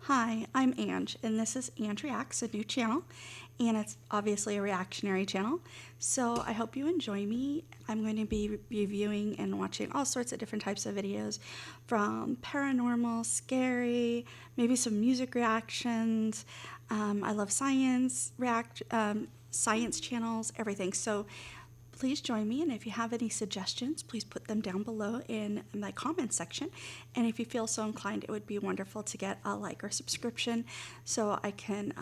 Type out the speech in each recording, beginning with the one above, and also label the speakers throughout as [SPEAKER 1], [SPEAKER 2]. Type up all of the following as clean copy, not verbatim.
[SPEAKER 1] Hi, I'm Ange, and this is Ange Reacts, a new channel, and it's obviously a reactionary channel, so I hope you enjoy me. I'm going to be reviewing and watching all sorts of different types of videos, from paranormal, scary, maybe some music reactions. I love science channels, everything, so please join me, and if you have any suggestions, please put them down below in my comments section. And if you feel so inclined, it would be wonderful to get a like or subscription so I can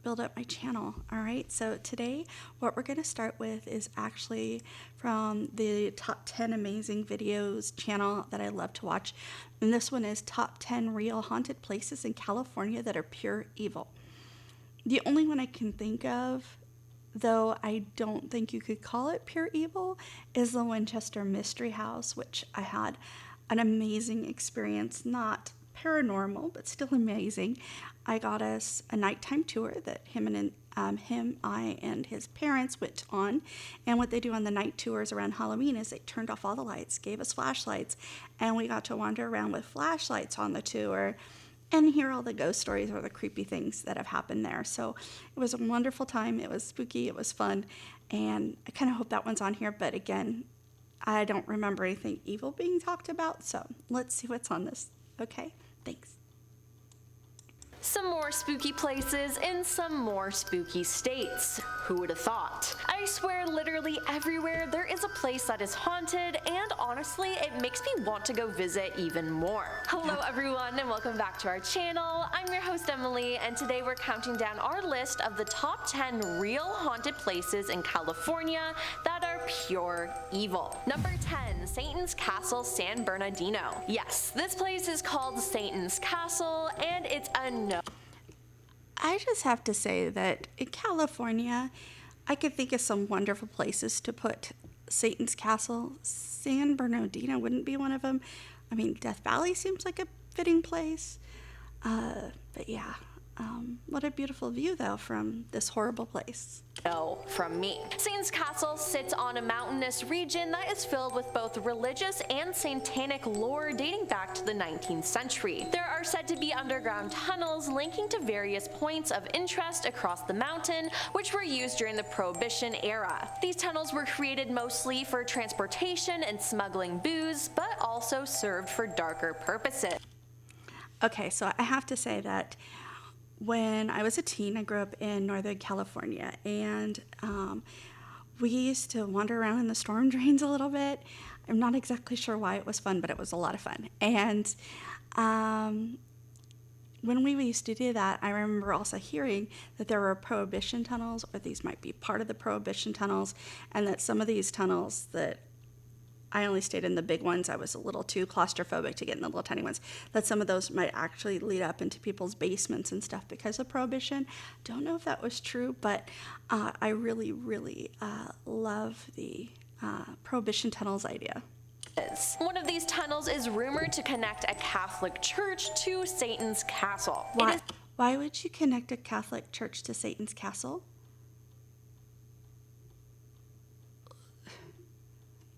[SPEAKER 1] build up my channel. All right, so today what we're going to start with is actually from the Top 10 Amazing Videos channel that I love to watch. And this one is Top 10 Real Haunted Places in California That Are Pure Evil. The only one I can think of, though I don't think you could call it pure evil, is the Winchester Mystery House, which I had an amazing experience, not paranormal, but still amazing. I got us a nighttime tour that I and his parents went on, and what they do on the night tours around Halloween is they turned off all the lights, gave us flashlights, and we got to wander around with flashlights on the tour and hear all the ghost stories or the creepy things that have happened there. So it was a wonderful time. It was spooky. It was fun. And I kind of hope that one's on here. But again, I don't remember anything evil being talked about. So let's see what's on this. Okay, thanks.
[SPEAKER 2] Some more spooky places in some more spooky states. Who would have thought? I swear literally everywhere there is a place that is haunted, and honestly it makes me want to go visit even more. Hello everyone and welcome back to our channel. I'm your host Emily, and today we're counting down our list of the top 10 real haunted places in California that are pure evil. Number 10, Satan's Castle, San Bernardino. Yes, this place is called Satan's Castle, and it's a no.
[SPEAKER 1] I just have to say that in California, I could think of some wonderful places to put Satan's Castle. San Bernardino wouldn't be one of them. I mean, Death Valley seems like a fitting place. But yeah, what a beautiful view, though, from this horrible place.
[SPEAKER 2] No, from me. Satan's Castle sits on a mountainous region that is filled with both religious and satanic lore dating back to the 19th century. There are said to be underground tunnels linking to various points of interest across the mountain, which were used during the Prohibition era. These tunnels were created mostly for transportation and smuggling booze, but also served for darker purposes.
[SPEAKER 1] Okay, so I have to say that when I was a teen, I grew up in Northern California, and we used to wander around in the storm drains a little bit. I'm not exactly sure why it was fun, but it was a lot of fun. And when we used to do that, I remember also hearing that there were Prohibition tunnels, or these might be part of the Prohibition tunnels, and that some of these tunnels that I only stayed in the big ones. I was a little too claustrophobic to get in the little tiny ones. That some of those might actually lead up into people's basements and stuff because of Prohibition. Don't know if that was true, but I really, really love the Prohibition tunnels idea.
[SPEAKER 2] One of these tunnels is rumored to connect a Catholic church to Satan's Castle.
[SPEAKER 1] Why would you connect a Catholic church to Satan's Castle?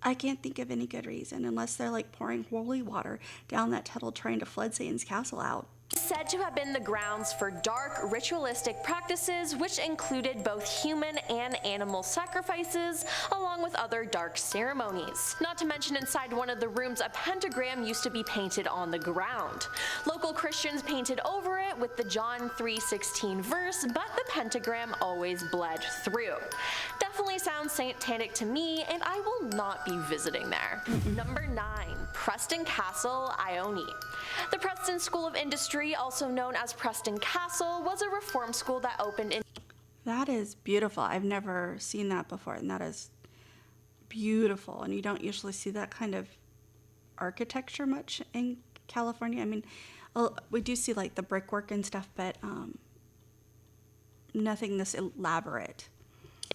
[SPEAKER 1] I can't think of any good reason, unless they're like pouring holy water down that tunnel trying to flood Satan's Castle out.
[SPEAKER 2] Said to have been the grounds for dark ritualistic practices, which included both human and animal sacrifices, along with other dark ceremonies. Not to mention, inside one of the rooms, a pentagram used to be painted on the ground. Local Christians painted over it with the John 3:16 verse, but the pentagram always bled through. Definitely sounds satanic to me, and I will not be visiting there. Number 9, Preston Castle, Ione. The Preston School of Industry, also known as Preston Castle, was a reform school that opened in...
[SPEAKER 1] That is beautiful. I've never seen that before, and that is beautiful. And you don't usually see that kind of architecture much in California. I mean, we do see like the brickwork and stuff, but nothing this elaborate.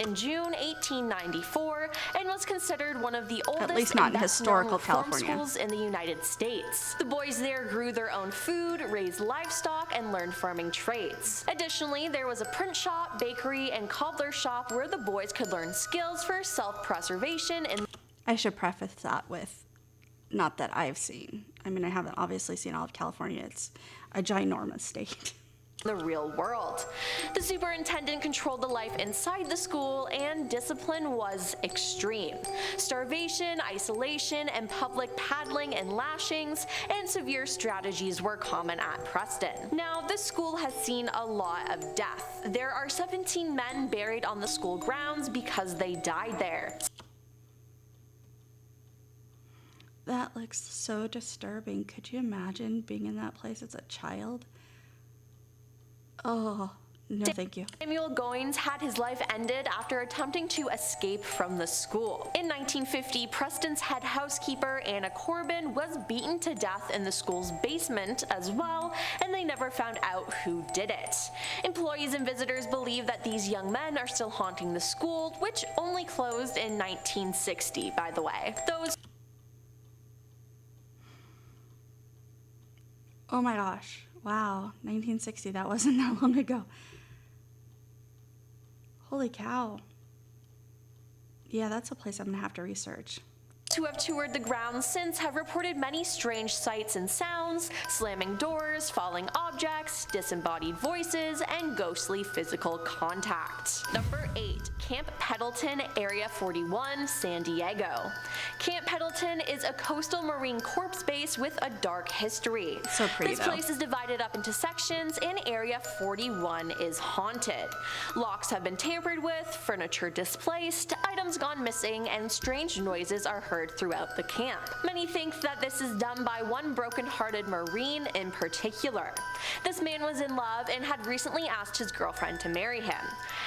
[SPEAKER 2] In June 1894, and was considered one of the oldest,
[SPEAKER 1] at least not in historical California,
[SPEAKER 2] schools in the United States. The boys there grew their own food, raised livestock, and learned farming trades. Additionally, there was a print shop, bakery, and cobbler shop where the boys could learn skills for self-preservation. And
[SPEAKER 1] I should preface that with, not that I've seen I mean, I haven't obviously seen all of California. It's a ginormous state.
[SPEAKER 2] The real world. The superintendent controlled the life inside the school, and discipline was extreme. Starvation, isolation, and public paddling and lashings, and severe strategies were common at Preston. Now, this school has seen a lot of death. There are 17 men buried on the school grounds because they died there.
[SPEAKER 1] That looks so disturbing. Could you imagine being in that place as a child? Oh, no, thank you.
[SPEAKER 2] Samuel Goins had his life ended after attempting to escape from the school. In 1950, Preston's head housekeeper, Anna Corbin, was beaten to death in the school's basement as well, and they never found out who did it. Employees and visitors believe that these young men are still haunting the school, which only closed in 1960, by the way.
[SPEAKER 1] Oh my gosh. Wow. 1960. That wasn't that long ago. Holy cow. Yeah, that's a place I'm going to have to research.
[SPEAKER 2] Who have toured the grounds since have reported many strange sights and sounds, slamming doors, falling objects, disembodied voices, and ghostly physical contact. Number 8. Camp Pendleton, Area 41, San Diego. Camp Pendleton is a coastal Marine Corps base with a dark history.
[SPEAKER 1] So pretty,
[SPEAKER 2] This
[SPEAKER 1] though.
[SPEAKER 2] place is divided up into sections, and Area 41 is haunted. Locks have been tampered with, furniture displaced, items gone missing, and strange noises are heard throughout the camp. Many think that this is done by one broken-hearted Marine in particular. This man was in love and had recently asked his girlfriend to marry him.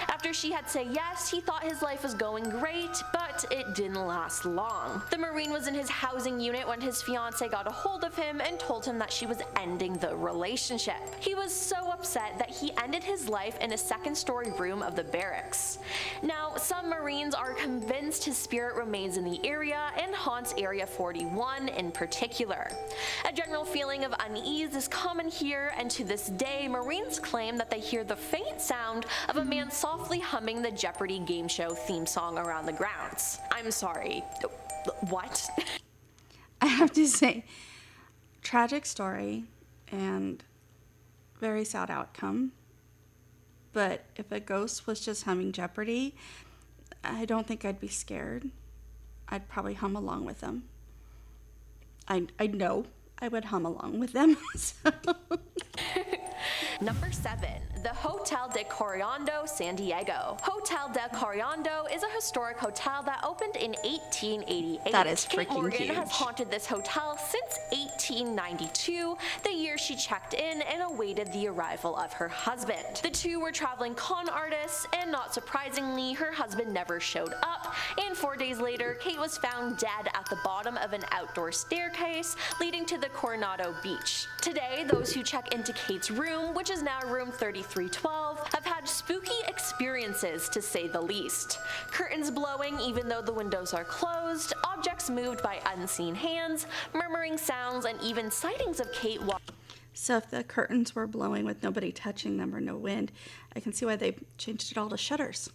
[SPEAKER 2] After she had said yes, he thought his life was going great, but it didn't last long. The Marine was in his housing unit when his fiancée got a hold of him and told him that she was ending the relationship. He was so upset that he ended his life in a second-story room of the barracks. Now, some Marines are convinced his spirit remains in the area and haunts Area 41 in particular. A general feeling of unease is common here, and to this day, Marines claim that they hear the faint sound of a man softly humming the Jeopardy game show theme song around the grounds. I'm sorry. What?
[SPEAKER 1] I have to say, tragic story and very sad outcome. But if a ghost was just humming Jeopardy, I don't think I'd be scared. I'd probably hum along with them. I know I would hum along with them. So.
[SPEAKER 2] Number 7. The Hotel de Coriando, San Diego. Hotel de Coriando is a historic hotel that opened in 1888.
[SPEAKER 1] That is
[SPEAKER 2] Kate
[SPEAKER 1] freaking
[SPEAKER 2] Morgan
[SPEAKER 1] huge.
[SPEAKER 2] has haunted this hotel since 1892, the year she checked in and awaited the arrival of her husband. The two were traveling con artists, and not surprisingly, her husband never showed up, and 4 days later, Kate was found dead at the bottom of an outdoor staircase leading to the Coronado Beach. Today, those who check into Kate's room, which is now room 3312, have had spooky experiences to say the least. Curtains blowing even though the windows are closed, objects moved by unseen hands, murmuring sounds, and even sightings of Kate
[SPEAKER 1] So if the curtains were blowing with nobody touching them or no wind, I can see why they changed it all to shutters.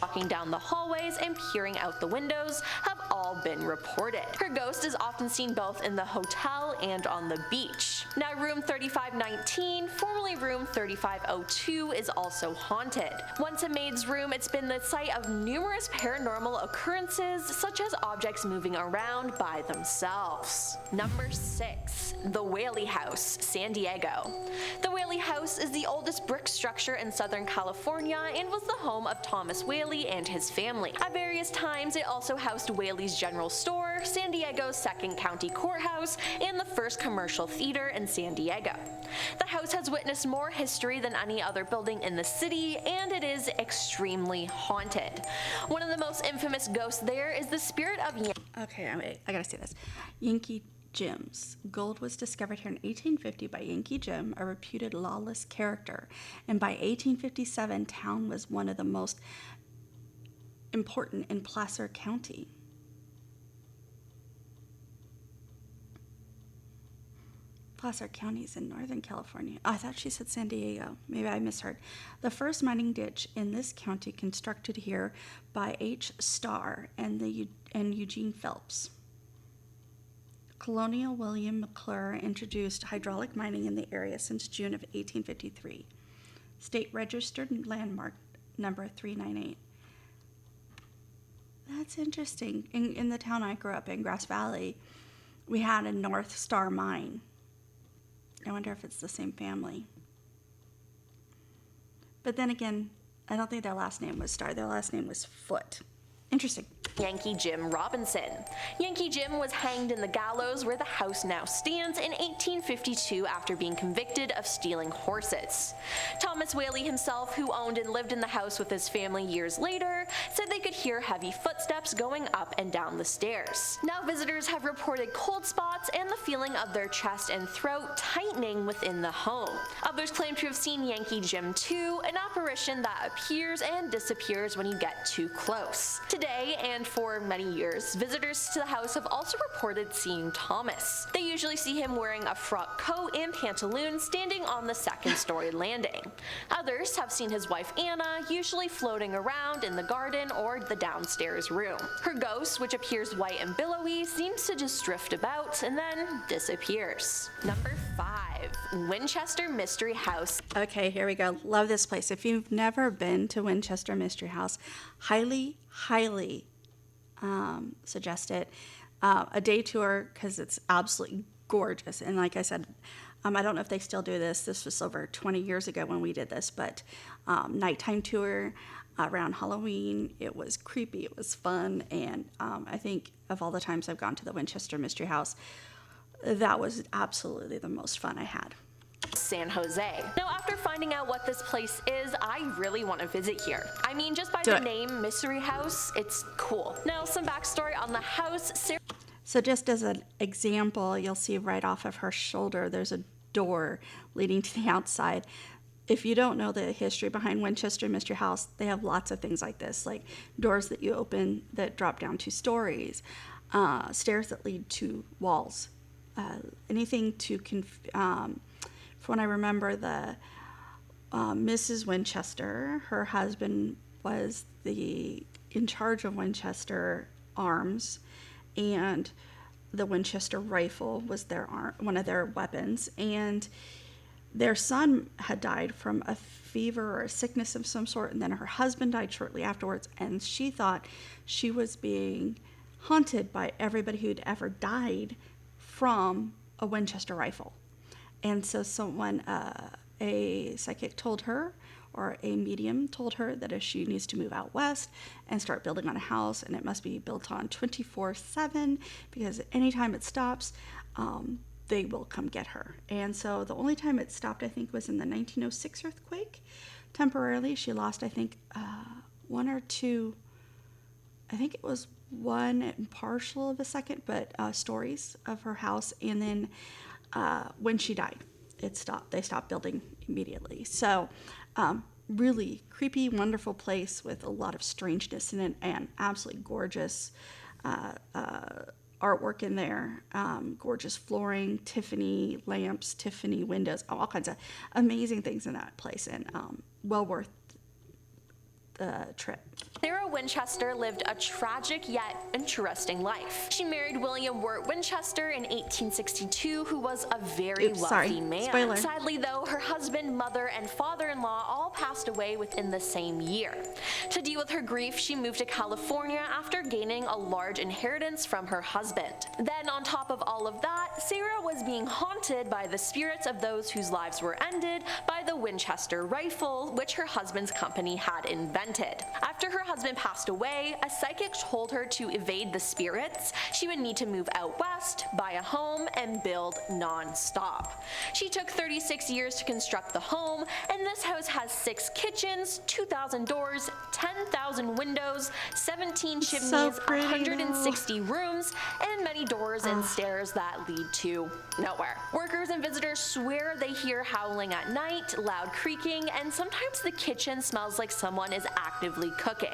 [SPEAKER 2] walking down the hallways and peering out the windows have all been reported. Her ghost is often seen both in the hotel and on the beach. Now, room 3519, formerly room 3502, is also haunted. Once a maid's room, it's been the site of numerous paranormal occurrences, such as objects moving around by themselves. Number 6. The Whaley House, San Diego. The Whaley House is the oldest brick structure in Southern California and was the home of Thomas Whaley and his family. At various times, it also housed Whaley's General Store, San Diego's Second County Courthouse, and the first commercial theater in San Diego. The house has witnessed more history than any other building in the city, and it is extremely haunted. One of the most infamous ghosts there is the spirit of
[SPEAKER 1] Okay, wait, I gotta say this. Yankee Jim's. Gold was discovered here in 1850 by Yankee Jim, a reputed lawless character, and by 1857, town was one of the most important in Placer County. Placer County is in Northern California. Oh, I thought she said San Diego. Maybe I misheard. The first mining ditch in this county constructed here by H. Starr and Eugene Phelps. Colonial William McClure introduced hydraulic mining in the area since June of 1853. State registered landmark number 398. That's interesting. In the town I grew up in, Grass Valley, we had a North Star mine. I wonder if it's the same family. But then again, I don't think their last name was Star. Their last name was Foote. Interesting.
[SPEAKER 2] Yankee Jim Robinson. Yankee Jim was hanged in the gallows where the house now stands in 1852 after being convicted of stealing horses. Thomas Whaley himself, who owned and lived in the house with his family years later, said they could hear heavy footsteps going up and down the stairs. Now visitors have reported cold spots and the feeling of their chest and throat tightening within the home. Others claim to have seen Yankee Jim 2, an apparition that appears and disappears when you get too close. Today, and for many years, visitors to the house have also reported seeing Thomas. They usually see him wearing a frock coat and pantaloons standing on the second-story landing. Others have seen his wife Anna, usually floating around in the garden or the downstairs room. Her ghost, which appears white and billowy, seems to just drift about and then disappears. Number 5. Winchester Mystery House.
[SPEAKER 1] Okay, here we go. Love this place. If you've never been to Winchester Mystery House, highly suggest it. A day tour, because it's absolutely gorgeous. And like I said, I don't know if they still do this. This was over 20 years ago when we did this, but nighttime tour around Halloween. It was creepy. It was fun. And I think of all the times I've gone to the Winchester Mystery House, that was absolutely the most fun I had.
[SPEAKER 2] San Jose. Now, after finding out what this place is, I really want to visit here. I mean, just by the name Mystery House, it's cool. Now, some backstory on the house.
[SPEAKER 1] So just as an example, you'll see right off of her shoulder, there's a door leading to the outside. If you don't know the history behind Winchester Mystery House, they have lots of things like this, like doors that you open that drop down 2 stories, stairs that lead to walls, anything to when I remember the Mrs. Winchester, her husband was in charge of Winchester Arms, and the Winchester rifle was one of their weapons, and their son had died from a fever or a sickness of some sort, and then her husband died shortly afterwards, and she thought she was being haunted by everybody who'd ever died from a Winchester rifle. And so someone, a psychic told her, or a medium told her, that if she needs to move out west and start building on a house, and it must be built on 24/7, because anytime it stops, they will come get her. And so the only time it stopped, I think, was in the 1906 earthquake. Temporarily, she lost, I think, 1 or 2, I think it was 1 partial of a second, but stories of her house. And then when she died, it stopped. They stopped building immediately. So really creepy, wonderful place with a lot of strangeness in it, and absolutely gorgeous artwork in there, gorgeous flooring, Tiffany lamps, Tiffany windows, all kinds of amazing things in that place, and well worth the trip.
[SPEAKER 2] Sarah Winchester lived a tragic yet interesting life. She married William Wirt Winchester in 1862, who was a very wealthy man.
[SPEAKER 1] Spoiler.
[SPEAKER 2] Sadly, though, her husband, mother, and father-in-law all passed away within the same year. To deal with her grief, she moved to California after gaining a large inheritance from her husband. Then, on top of all of that, Sarah was being haunted by the spirits of those whose lives were ended by the Winchester rifle, which her husband's company had invented. After her husband passed away, a psychic told her to evade the spirits. She would need to move out west, buy a home, and build non-stop. She took 36 years to construct the home, and this house has 6 kitchens, 2,000 doors, 10,000 windows, 17 chimneys, 160 rooms, and many doors and stairs that lead to nowhere. Workers and visitors swear they hear howling at night, loud creaking, and sometimes the kitchen smells like someone is actively cooking.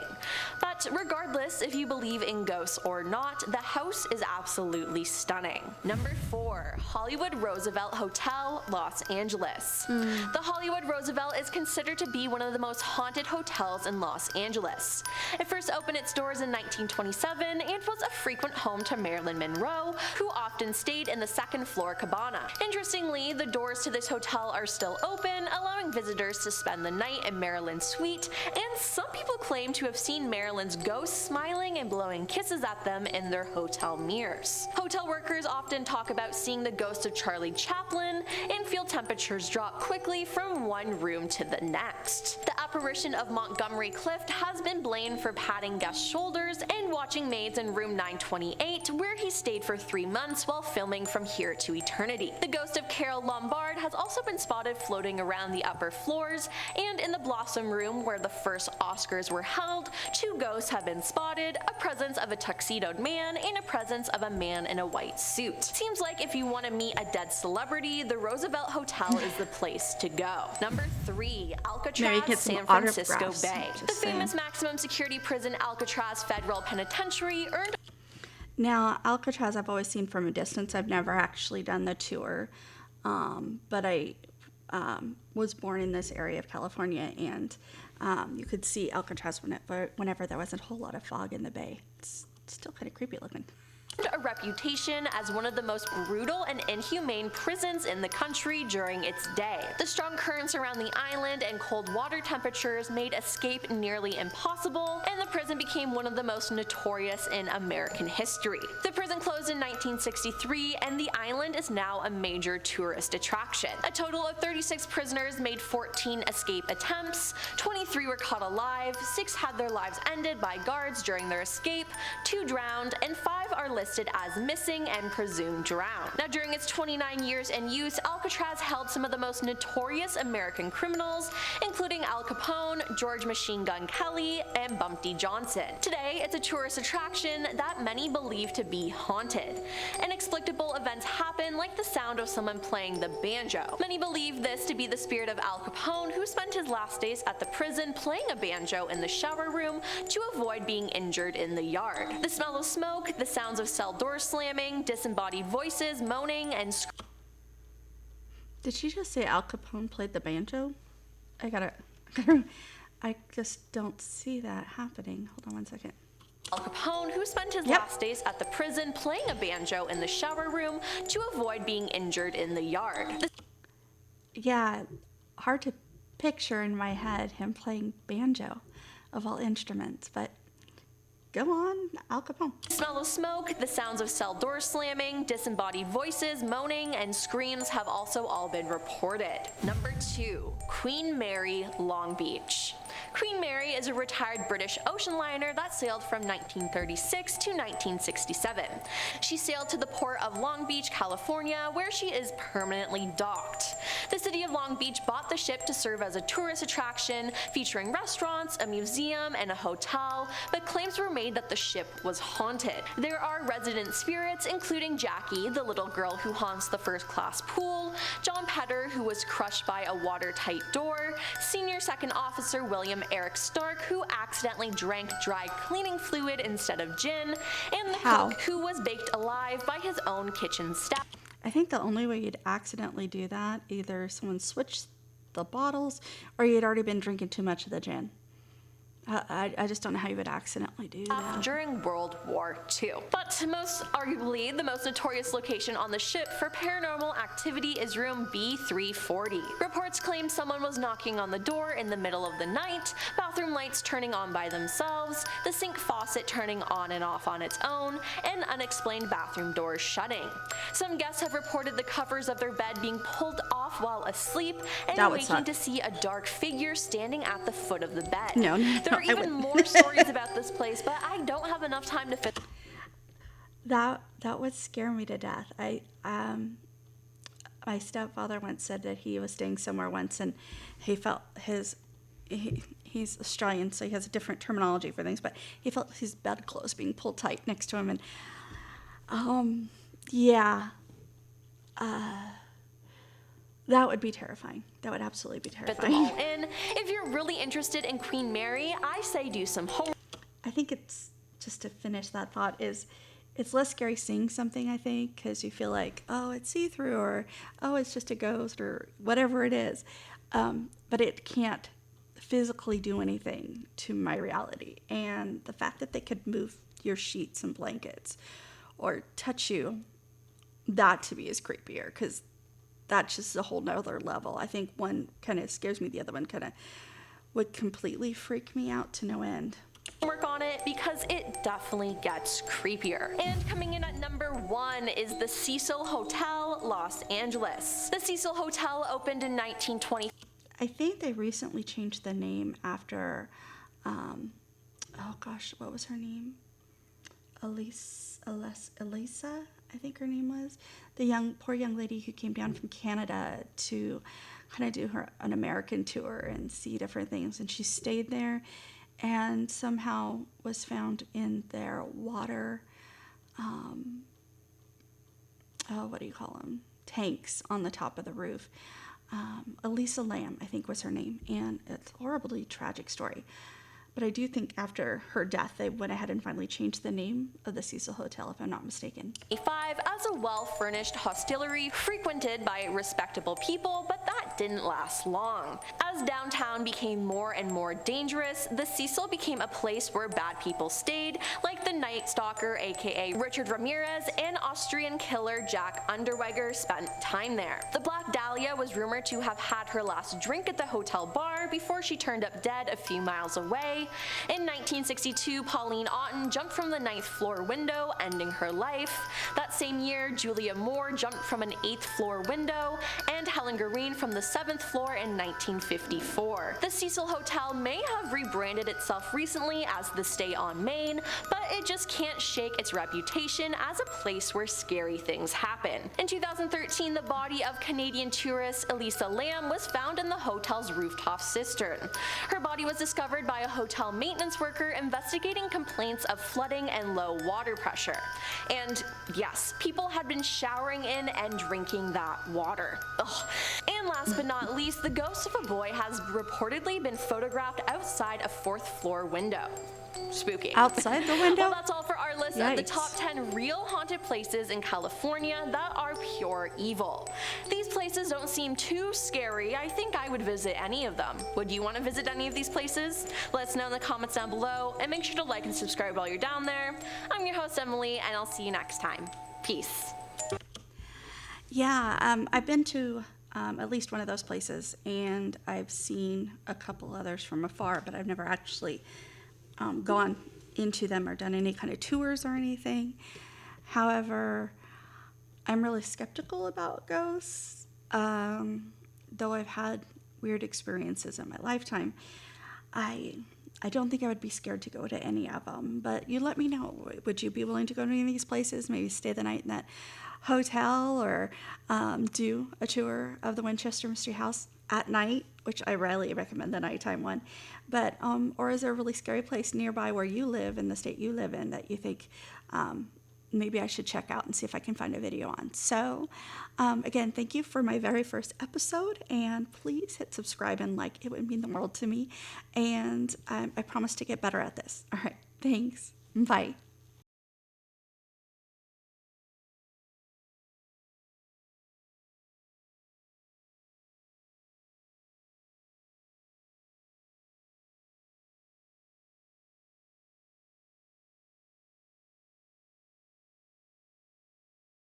[SPEAKER 2] But But regardless if you believe in ghosts or not, the house is absolutely stunning. Number 4, Hollywood Roosevelt Hotel, Los Angeles. The Hollywood Roosevelt is considered to be one of the most haunted hotels in Los Angeles. It first opened its doors in 1927 and was a frequent home to Marilyn Monroe, who often stayed in the second floor cabana. Interestingly, the doors to this hotel are still open, allowing visitors to spend the night in Marilyn's suite, and some people claim to have seen Marilyn's ghost smiling and blowing kisses at them in their hotel mirrors. Hotel workers often talk about seeing the ghost of Charlie Chaplin and feel temperatures drop quickly from one room to the next. The apparition of Montgomery Clift has been blamed for patting guests' shoulders and watching maids in room 928, where he stayed for 3 months while filming From Here to Eternity. The ghost of Carole Lombard has also been spotted floating around the upper floors, and in the Blossom Room, where the first Oscars were held, 2 ghosts have been spotted, a presence of a tuxedoed man and a presence of a man in a white suit. Seems like if you want to meet a dead celebrity, the Roosevelt Hotel is the place to go. Number 3, Alcatraz, San Francisco Bay. The famous maximum security prison Alcatraz Federal Penitentiary earned.
[SPEAKER 1] Now, Alcatraz I've always seen from a distance. I've never actually done the tour, but I was born in this area of California, and you could see Alcatraz whenever there was a whole lot of fog in the bay. It's still kind of creepy looking.
[SPEAKER 2] A reputation as one of the most brutal and inhumane prisons in the country during its day. The strong currents around the island and cold water temperatures made escape nearly impossible, and the prison became one of the most notorious in American history. The prison closed in 1963, and the island is now a major tourist attraction. A total of 36 prisoners made 14 escape attempts, 23 were caught alive, 6 had their lives ended by guards during their escape, 2 drowned, and 5 are listed as missing and presumed drowned. Now, during its 29 years in use, Alcatraz held some of the most notorious American criminals, including Al Capone, George Machine Gun Kelly, and Bumpty Johnson. Today, it's a tourist attraction that many believe to be haunted. Inexplicable events happen, like the sound of someone playing the banjo. Many believe this to be the spirit of Al Capone, who spent his last days at the prison playing a banjo in the shower room to avoid being injured in the yard. The smell of smoke, the sounds of cell door slamming, disembodied voices, moaning, and
[SPEAKER 1] Did she just say Al Capone played the banjo? I just don't see that happening. Hold on one second.
[SPEAKER 2] Al Capone, who spent his last days at the prison playing a banjo in the shower room to avoid being injured in the yard.
[SPEAKER 1] Yeah, hard to picture in my head him playing banjo, of all instruments, but go on, Al Capone.
[SPEAKER 2] The smell of smoke, the sounds of cell door slamming, disembodied voices, moaning, and screams have also all been reported. Number 2, Queen Mary, Long Beach. Queen Mary is a retired British ocean liner that sailed from 1936 to 1967. She sailed to the port of Long Beach, California, where she is permanently docked. The city of Long Beach bought the ship to serve as a tourist attraction, featuring restaurants, a museum, and a hotel, but claims were made that the ship was haunted. There are resident spirits, including Jackie, the little girl who haunts the first-class pool, John Petter, who was crushed by a watertight door, Senior Second Officer William Eric Stark, who accidentally drank dry cleaning fluid instead of gin, and the cook who was baked alive by his own kitchen staff.
[SPEAKER 1] I think the only way you'd accidentally do that, either someone switched the bottles or you'd already been drinking too much of the gin. I just don't know how you would accidentally do that.
[SPEAKER 2] During World War II. But arguably, the most notorious location on the ship for paranormal activity is room B340. Reports claim someone was knocking on the door in the middle of the night, bathroom lights turning on by themselves, the sink faucet turning on and off on its own, and unexplained bathroom doors shutting. Some guests have reported the covers of their bed being pulled off while asleep and waking to see a dark figure standing at the foot of the bed. There are even more stories about this place, but I don't have enough time to fit.
[SPEAKER 1] That would scare me to death. My stepfather once said that he was staying somewhere once, and he felt he's Australian, so he has a different terminology for things, but he felt his bedclothes being pulled tight next to him, and that would be terrifying. That would absolutely be terrifying.
[SPEAKER 2] Fit them all in. If you're really interested in Queen Mary, I say do some homework.
[SPEAKER 1] I think it's, just to finish that thought, is it's less scary seeing something, I think, because you feel like, oh, it's see-through, or oh, it's just a ghost, or whatever it is. But it can't physically do anything to my reality. And the fact that they could move your sheets and blankets or touch you, that to me is creepier, because that's just a whole nother level. I think one kind of scares me, the other one kind of would completely freak me out to no end.
[SPEAKER 2] Work on it because it definitely gets creepier. And coming in at number 1 is the Cecil Hotel, Los Angeles. The Cecil Hotel opened in 1920.
[SPEAKER 1] I think they recently changed the name after, oh gosh, what was her name? Elisa, I think her name was. The poor young lady who came down from Canada to kind of do an American tour and see different things. And she stayed there and somehow was found in their water, what do you call them? Tanks on the top of the roof. Elisa Lam, I think was her name, and it's a horribly tragic story. But I do think after her death, they went ahead and finally changed the name of the Cecil Hotel, if I'm not mistaken.
[SPEAKER 2] As a well-furnished hostelry frequented by respectable people, but that didn't last long. As downtown became more and more dangerous, the Cecil became a place where bad people stayed, like the Night Stalker, aka Richard Ramirez, and Austrian killer Jack Unterweger spent time there. The Black Dahlia was rumored to have had her last drink at the hotel bar before she turned up dead a few miles away. In 1962, Pauline Otten jumped from the 9th floor window, ending her life. That same year, Julia Moore jumped from an 8th floor window, and Helen Green from the 7th floor in 1954. The Cecil Hotel may have rebranded itself recently as the Stay on Main, but it just can't shake its reputation as a place where scary things happen. In 2013, the body of Canadian tourist Elisa Lam was found in the hotel's rooftop cistern. Her body was discovered by a hotel maintenance worker investigating complaints of flooding and low water pressure. And yes, people had been showering in and drinking that water. Ugh. And last but not least, the ghost of a boy has reportedly been photographed outside a 4th floor window. Spooky.
[SPEAKER 1] Outside the window?
[SPEAKER 2] Well, that's all for our list of the
[SPEAKER 1] Yikes.
[SPEAKER 2] top 10 real haunted places in California that are pure evil. These places don't seem too scary. I think I would visit any of them. Would you want to visit any of these places? Let us know in the comments down below, and make sure to like and subscribe while you're down there. I'm your host, Emily, and I'll see you next time. Peace.
[SPEAKER 1] Yeah, I've been to at least one of those places, and I've seen a couple others from afar, but I've never actually gone into them or done any kind of tours or anything. However, I'm really skeptical about ghosts, though I've had weird experiences in my lifetime. I don't think I would be scared to go to any of them, but you let me know. Would you be willing to go to any of these places? Maybe stay the night in that hotel, or do a tour of the Winchester Mystery House at night, which I rarely recommend the nighttime one. But or is there a really scary place nearby where you live, in the state you live in, that you think maybe I should check out and see if I can find a video on? So again, thank you for my very first episode, and please hit subscribe and like. It would mean the world to me, and I promise to get better at this. All right, thanks. Bye.